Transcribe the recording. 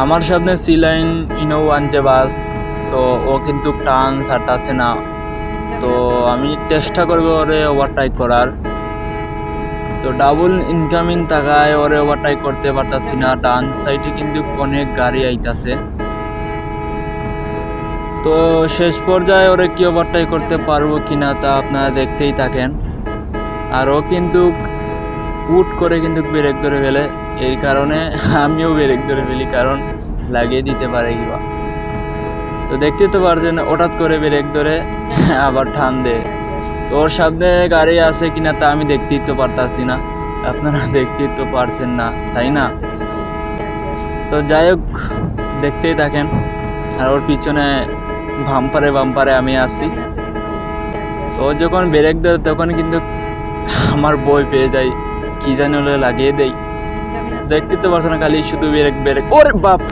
আমার সামনে C line ইনো আনছে বাস, তো ও কিন্তু টান ছাড়তাছে না। তো আমি চেষ্টা করবো ওরে ওভারটেক করার। তো ডাবল ইনকামিং থাকায় ওরে ওভারটেক করতে পারতাছি না। ডান সাইডে কিন্তু অনেক গাড়ি আইতাছে। তো শেষ পর্যায়ে ওরে কি ওভারটেক করতে পারবো কিনা তা আপনারা দেখতেই থাকেন। আর ও কিন্তু হুট করে কিন্তু ব্রেক ধরে ফেলে, এই কারণে আমিও ব্রেক ধরে ফেলি, কারণ লাগিয়ে দিতে পারে কিবা। তো দেখতে তো পারছেন হঠাৎ করে ব্রেক ধরে আবার টান দেয়। তো ওর সামনে গাড়ি আছে কিনা তা আমি দেখতেই তো পারতাছি না, আপনারা দেখতেই তো পারছেন না, তাই না? তো যাই হোক, দেখতেই থাকেন। আর ওর পিছনে বাম্পারে বাম্পারে আমি আছি। তো ও যখন ব্রেক ধরে তখন কিন্তু আমার ভয় পেয়ে যায়, কি জানি হলে লাগিয়ে দেই। দেখতে তো পারছো না, খালি শুধু ব্রেক ব্রেক। ওরে বাপ!